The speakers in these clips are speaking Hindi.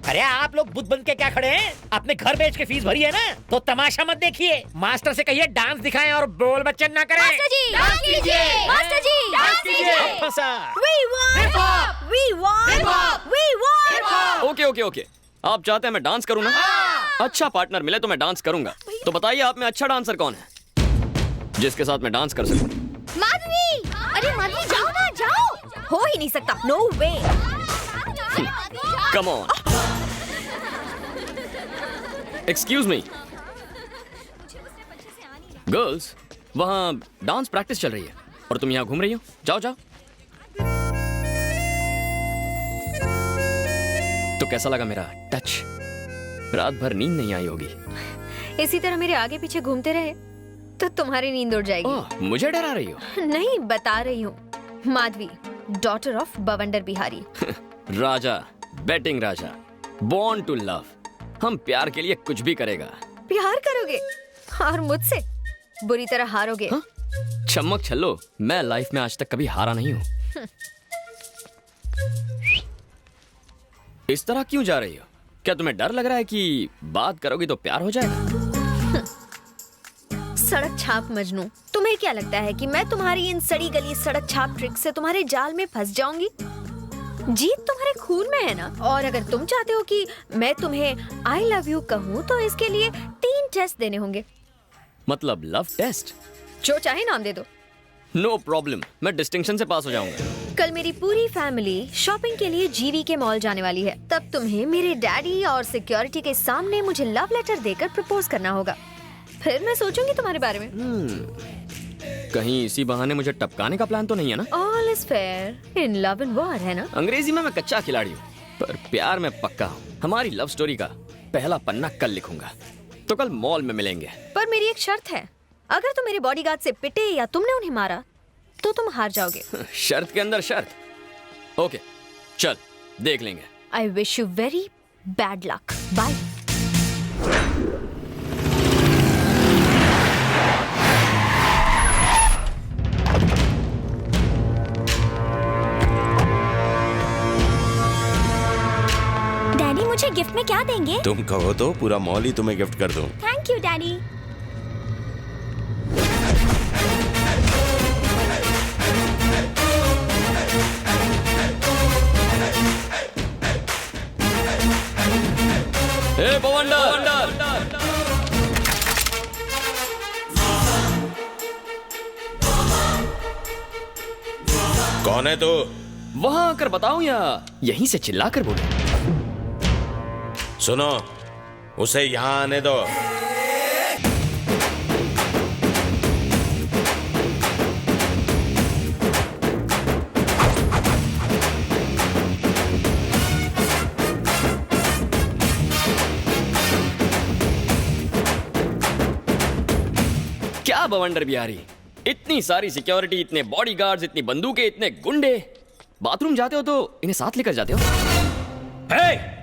अरे आप लोग बुद्ध बन के क्या खड़े हैं? अपने घर बेच के फीस भरी है ना, तो तमाशा मत देखिए। मास्टर से कहिए डांस दिखाएं और बोल बच्चन ना करें। मास्टर जी डांस कीजिए, मास्टर जी डांस कीजिए। फंसा। We want. Okay okay okay, आप चाहते हैं मैं डांस करूं ना? अच्छा पार्टनर मिले तो मैं डांस करूंगा। तो बताइए आप में अच्छा डांसर कौन है जिसके साथ मैं डांस कर सकूं? माधवी, अरे माधवी जाओ ना, जाओ। हो ही नहीं सकता, no way. Come on. Excuse me girls, वहां डांस प्रैक्टिस चल रही है और तुम यहाँ घूम रही हो। जाओ जाओ। तो कैसा लगा मेरा टच? रात भर नींद नहीं आई होगी। इसी तरह मेरे आगे पीछे घूमते रहे तो तुम्हारी नींद उड़ जाएगी। ओह, मुझे डरा रही हो? नहीं, बता रही हूँ। Madhavi, daughter of Bawandar Bihari. Raja, batting Raja, born to love. हम प्यार के लिए कुछ भी करेगा। प्यार करोगे और मुझसे बुरी तरह हारोगे। हाँ? चमक छल्लो, मैं लाइफ में आज तक कभी हारा नहीं हूँ। इस तरह क्यों जा रही हो? क्या तुम्हें डर लग रहा है कि बात करोगी तो प्यार हो जाएगा? सड़क छाप मजनू, तुम्हें क्या लगता है कि मैं तुम्हारी इन सड़ी गली सड़क छाप ट्रिक से तुम्हारे जाल में फंस जाऊंगी? जीत तुम्हारे खून में है ना। और अगर तुम चाहते हो कि मैं तुम्हें आई लव यू कहूँ तो इसके लिए 3 टेस्ट देने होंगे। मतलब लव टेस्ट? जो चाहे नाम दे दो। नो प्रॉब्लम, मैं डिस्टिंक्शन से पास हो जाऊंगा। कल मेरी पूरी फैमिली शॉपिंग के लिए जीवी के मॉल जाने वाली है। तब तुम्हें मेरे डैडी और सिक्योरिटी के सामने मुझे लव लेटर देकर प्रपोज करना होगा। फिर मैं सोचूंगी तुम्हारे बारे में। कहीं इसी बहाने मुझे टपकाने का प्लान तो नहीं है ना? All is fair in love and war, है ना? अंग्रेजी में मैं कच्चा खिलाड़ी हूँ, पर प्यार में पक्का हूँ। हमारी लव स्टोरी का पहला पन्ना कल लिखूंगा, तो कल मॉल में मिलेंगे। पर मेरी एक शर्त है, अगर तुम मेरे बॉडीगार्ड से पिटे या तुमने उन्हें मारा तो तुम हार जाओगे। शर्त के अंदर शर्त। ओके, चल देख लेंगे। I wish you very bad luck. Bye. Daddy मुझे गिफ्ट में क्या देंगे? तुम कहो तो पूरा मॉल ही तुम्हें गिफ्ट कर दूं। Thank you daddy. ए बवंडर! कौन है तू? वहां आकर बताऊं या यहीं से चिल्लाकर बोलूं? सुनो, उसे यहाँ आने दो। क्या बवंडर बिहारी, इतनी सारी सिक्योरिटी, इतने बॉडीगार्ड्स, इतनी बंदूकें, इतने गुंडे। बाथरूम जाते हो तो इन्हें साथ लेकर जाते हो?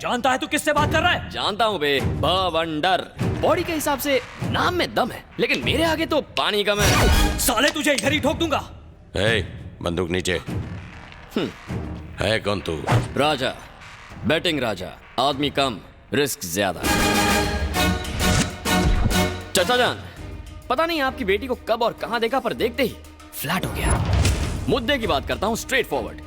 जानता है तू किससे बात कर रहा है? जानता हूँ बे, बवंडर। बॉडी के हिसाब से नाम में दम है, लेकिन मेरे आगे तो पानी कम है। साले तुझे इधर ही ठोक दूंगा। ए, बंदूक नीचे। है कौन तू? राजा, बैटिंग राजा, आदमी कम, रिस्क ज्यादा। चाचा जान, पता नहीं आपकी बेटी को कब और कहां देखा, पर देखते ही फ्लैट हो गया। मुद्दे की बात करता हूं, स्ट्रेट फॉरवर्ड।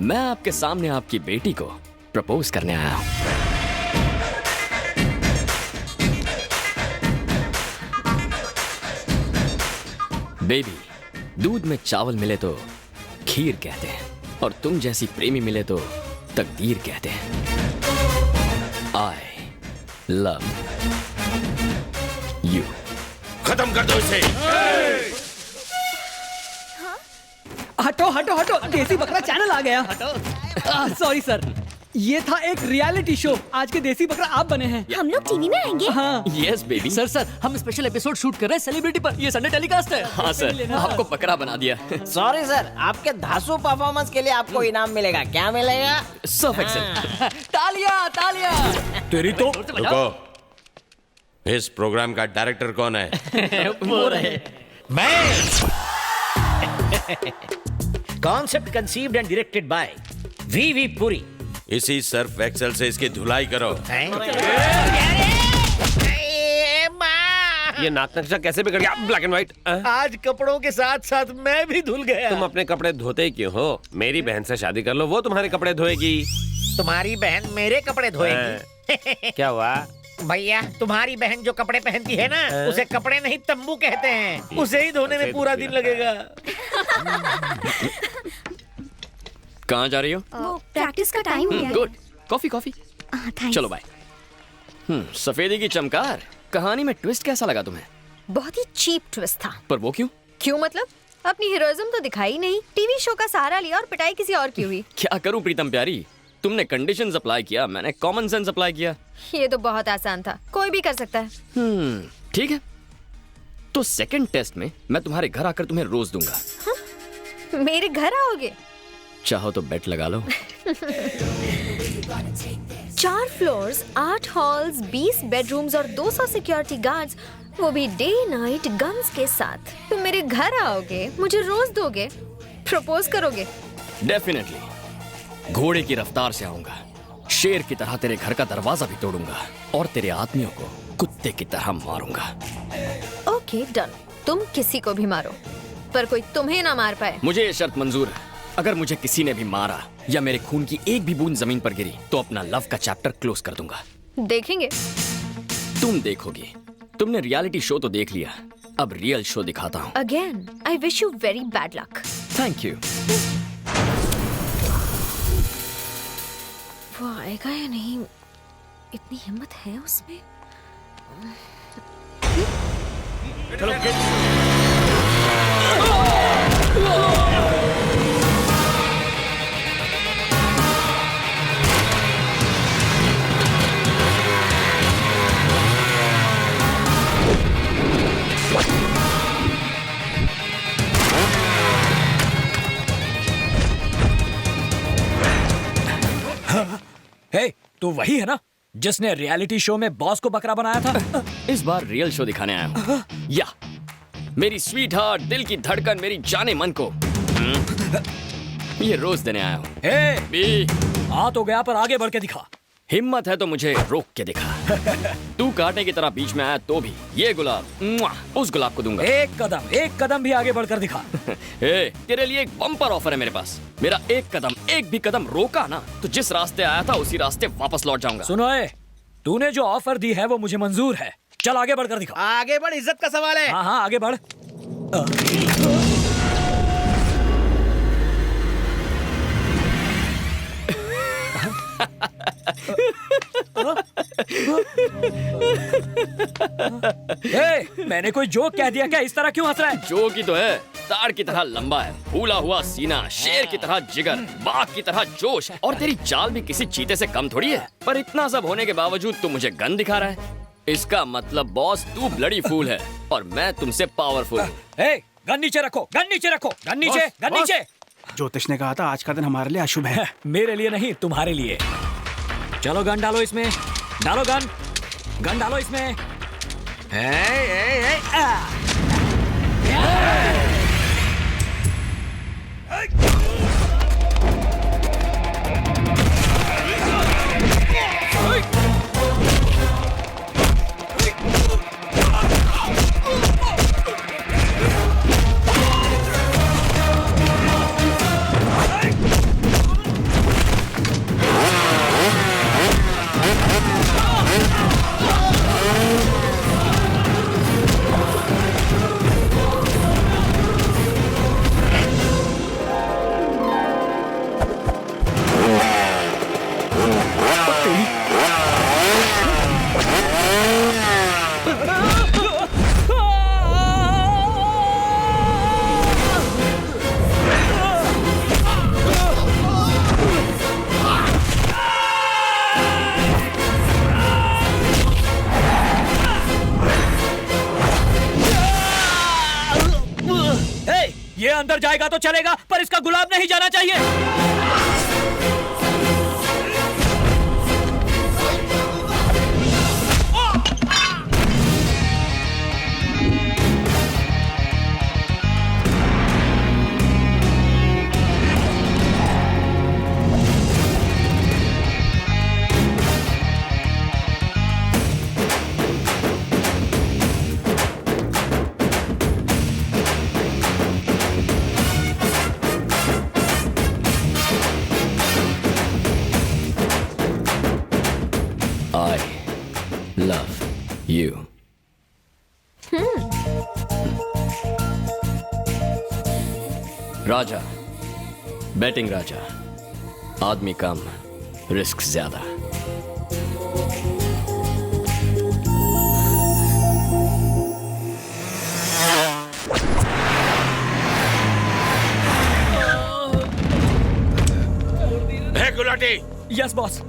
मैं आपके सामने आपकी बेटी को प्रपोज करने आया हूं। बेबी, दूध में चावल मिले तो खीर कहते हैं, और तुम जैसी प्रेमी मिले तो तकदीर कहते हैं। आई लव यू। खत्म कर दो इसे। हटो हटो हटो, देसी बकरा चैनल आ गया। सॉरी सर, ये था एक रियलिटी शो। आज के देसी बकरा आप बने हैं। हम लोग टीवी में आएंगे? हाँ। Yes baby. सर हम स्पेशल एपिसोड शूट कर रहे हैं सेलिब्रिटी पर। ये संडे टेलीकास्ट है। हाँ सर, आपको बकरा बना दिया। सॉरी सर, आपके धांसू परफॉर्मेंस के लिए आपको इनाम मिलेगा। क्या मिलेगा? Surf Excel. तालियां तालियां। तेरी तो रुको, इस प्रोग्राम का डायरेक्टर कौन है? वो रहे। मैं। Concept conceived and directed by V Puri. इसी सर्फ एक्सेल से इसकी धुलाई करो। ये नाक नक्शा कैसे बिगड़ गया? Black and white. आज कपड़ों के साथ साथ मैं भी धुल गया। तुम अपने कपड़े धोते क्यों हो? मेरी बहन से शादी कर लो, वो तुम्हारे कपड़े धोएगी। तुम्हारी बहन मेरे कपड़े धोएगी? क्या हुआ? भैया, तुम्हारी बहन जो कपड़े पहनती है ना, उसे कपड़े नहीं तंबू कहते हैं। उसे ही धोने में पूरा दिन लगेगा। कहाँ जा रही हो? प्रैक्टिस का टाइम हो गया। गुड। Coffee coffee. थैंक्स। चलो बाय। सफेदी की चमकार, कहानी में ट्विस्ट कैसा लगा तुम्हें? बहुत ही चीप ट्विस्ट था। पर वो क्यों? क्यों मतलब? अपनी हीरोइज्म तो दिखाई नहीं, टीवी शो का सहारा लिया और पिटाई किसी और की हुई। क्या करूं प्रीतम प्यारी, तुमने कंडीशंस अप्लाई किया, मैंने कॉमन सेंस अप्लाई किया। ये तो बहुत आसान था, कोई भी कर सकता है। ठीक है, तो सेकंड टेस्ट में मैं तुम्हारे घर आकर तुम्हें रोज दूंगा। मेरे घर आओगे? चाहो तो बेट लगा लो। 4 फ्लोर्स, 8 हॉल्स, 20 बेडरूम्स और 200 सिक्योरिटी गार्ड्स, वो भी डे नाइट गन्स के साथ। तुम मेरे घर आओगे, मुझे रोज दोगे, प्रपोज करोगे? डेफिनेटली। घोड़े की रफ्तार से आऊंगा, शेर की तरह तेरे घर का दरवाजा भी तोड़ूंगा और तेरे आदमियों को कुत्ते की तरह मारूंगा। ओके डन, तुम किसी को भी मारो, पर कोई तुम्हें ना मार पाए। मुझे ये शर्त मंजूर है, अगर मुझे किसी ने भी मारा या मेरे खून की एक भी बूंद जमीन पर गिरी तो अपना लव का चैप्टर क्लोज कर दूंगा। देखेंगे। तुम देखोगी। तुमने रियलिटी शो तो देख लिया, अब रियल शो दिखाता हूँ। Again I wish you very bad luck. Thank you. वो आएगा या नहीं? इतनी हिम्मत है उसमें? हे, तू वही है ना जिसने रियलिटी शो में बॉस को बकरा बनाया था? इस बार रियल शो दिखाने आया हूँ। या मेरी स्वीट हार्ट, दिल की धड़कन, मेरी जाने मन को ये रोज देने आया हूँ। हे, बी आ तो गया, पर आगे बढ़ के दिखा। हिम्मत है तो मुझे रोक के दिखा। तू कांटे की तरह बीच में आया तो भी ये गुलाब उस गुलाब को दूंगा। एक कदम भी आगे बढ़कर दिखा। तेरे लिए एक बम्पर ऑफर है मेरे पास। मेरा एक भी कदम रोका ना तो जिस रास्ते आया था उसी रास्ते वापस लौट जाऊंगा। सुनो, तूने जो ऑफर दी है वो मुझे मंजूर है। चल आगे बढ़कर दिखा। आगे बढ़, इज्जत का सवाल है। हाँ आगे बढ़। मैंने कोई जोक कह दिया क्या? इस तरह क्यों हंस रहा है? जोक ही तो है। ताड़ की तरह लंबा है, फूला हुआ सीना, शेर की तरह जिगर, बाघ की तरह जोश, और तेरी चाल भी किसी चीते से कम थोड़ी है। पर इतना सब होने के बावजूद तू मुझे गन दिखा रहा है। इसका मतलब बॉस तू ब्लडी फूल है और मैं तुमसे पावरफुल हूँ। गन नीचे रखो, गन नीचे रखो, गन नीचे, गन नीचे। ज्योतिष ने कहा था आज का दिन हमारे लिए अशुभ है। मेरे लिए नहीं, तुम्हारे लिए। चलो गन डालो इसमें, डालो गन, गन डालो इसमें। ये अंदर जाएगा तो चलेगा, पर इसका गुलाब नहीं जाना चाहिए। I love you. Raja, batting Raja, आदमी कम, रिस्क ज्यादा। है गुलाटी, यस बॉस।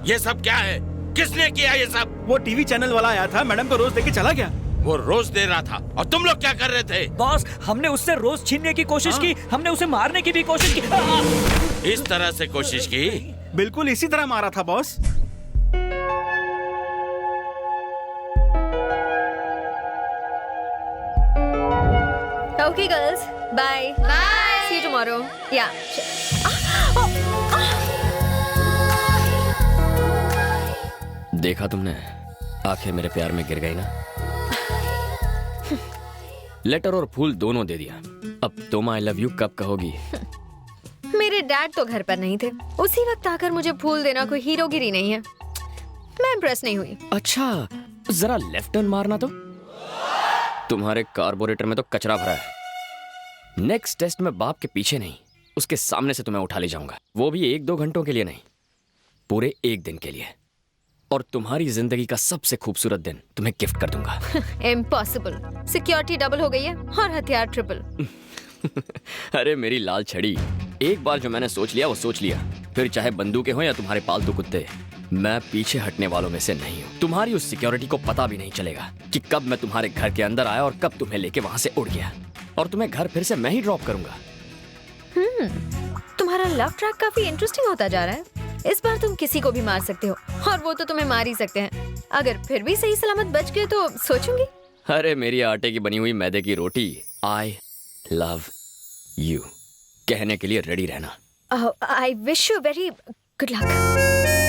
ये सब क्या है? किसने किया ये सब? वो टीवी चैनल वाला आया था, मैडम को रोज देके चला गया। वो रोज दे रहा था और तुम लोग क्या कर रहे थे? बॉस, हमने उससे रोज छीनने की कोशिश की, हमने उसे मारने की भी कोशिश की। इस तरह से कोशिश की? बिल्कुल इसी तरह मारा था boss. Okay, girls. Bye. Bye. See you tomorrow. Yeah. देखा तुमने, आंखें मेरे प्यार में गिर गई ना। लेटर और फूल दोनों दे दिया। अब तुम आई लव यू कब कहोगी? मेरे डैड तो घर पर नहीं थे, उसी वक्त आकर मुझे फूल देना कोई हीरोगिरी नहीं है। मैं इम्प्रेस नहीं हुई। अच्छा, जरा लेफ्ट टर्न मारना तो। तुम्हारे कार्बोरेटर में तो कचरा भरा है। नेक्स्ट टेस्ट में बाप के पीछे नहीं, उसके सामने से तुम्हें उठा ले जाऊंगा। वो भी 1-2 घंटों के लिए नहीं, पूरे 1 दिन के लिए। और तुम्हारी जिंदगी का सबसे खूबसूरत दिन तुम्हें गिफ्ट कर दूंगा। इम्पॉसिबल। सिक्योरिटी डबल हो गई है और हथियार ट्रिपल। अरे मेरी लाल छड़ी, एक बार जो मैंने सोच लिया वो सोच लिया। फिर चाहे बंदूकें हो या तुम्हारे पालतू कुत्ते, मैं पीछे हटने वालों में से नहीं हूँ। तुम्हारी उस सिक्योरिटी को पता भी नहीं चलेगा कि कब मैं तुम्हारे घर के अंदर आया और कब तुम्हें लेके वहां से उड़ गया। और तुम्हें घर फिर से मैं ही ड्रॉप करूंगा। तुम्हारा लव ट्रैक काफी इंटरेस्टिंग होता जा रहा है। इस बार तुम किसी को भी मार सकते हो और वो तो तुम्हें मार ही सकते हैं। अगर फिर भी सही सलामत बच गए तो सोचूंगी। अरे मेरी आटे की बनी हुई मैदे की रोटी, आई लव यू कहने के लिए रेडी रहना। आई wish you very good luck.